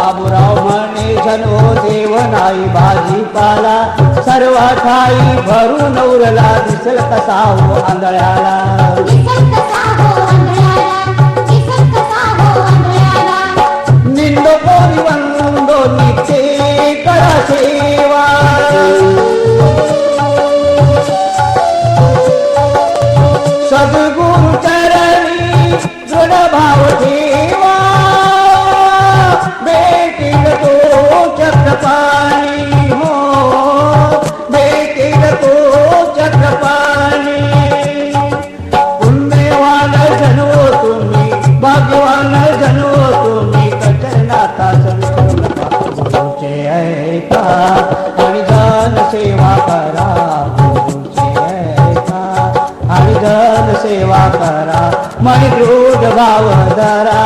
बाबूराव म्हणे जनो देव नाही भाजीपाला सर्व ठाई भरून उरला दिसल कसा हो आंधळ्याला निंदो कोणी वंदो नित्ये करा सेवा सद्गुरु चरणी दृढ भाव ठेवा भेटील तो चक्रपाणी हो भेटील तो चक्रपाणी पुण्यवान जनो तुम्ही भाग्यवान जनो तुम्ही कचरनाथा गुरुचे ऐका आणि जन सेवा करा गुरुचे ऐका आणि जन सेवा करा मन दृढ भाव धरा